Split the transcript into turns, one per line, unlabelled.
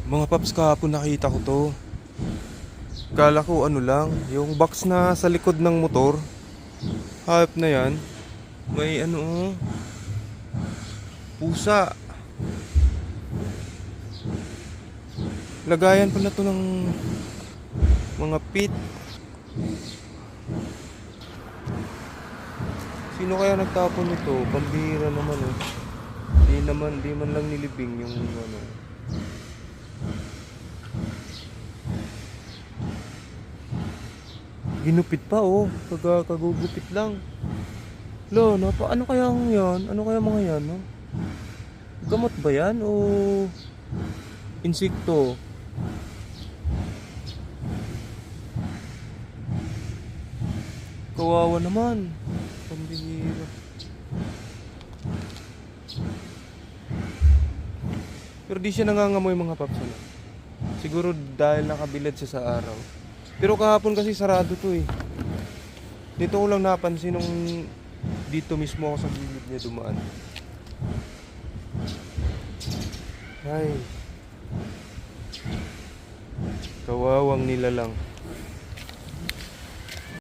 Mga paps, kahapon nakita ko to. Kala ko ano lang, yung box na sa likod ng motor. Hayop na yan. May ano, pusa. Lagayan pala to ng mga pit. Sino kaya nagtapon nito? Pambihira naman eh. Di man lang nilibing yung ano. Ginupit pa oh, kagugupit lang. Lo, ano kaya yan? Ano kaya mga yan, no? Gamot ba yan o insekto? Kawawa naman. Pambihira. Pero di siya nangangamoy mga paps. Ano? Siguro dahil nakabilad siya sa araw. Pero kahapon kasi sarado to eh. Dito ko lang napansin nung dito mismo ako sa gilid niya dumaan. Ay. Kawawang nila lang.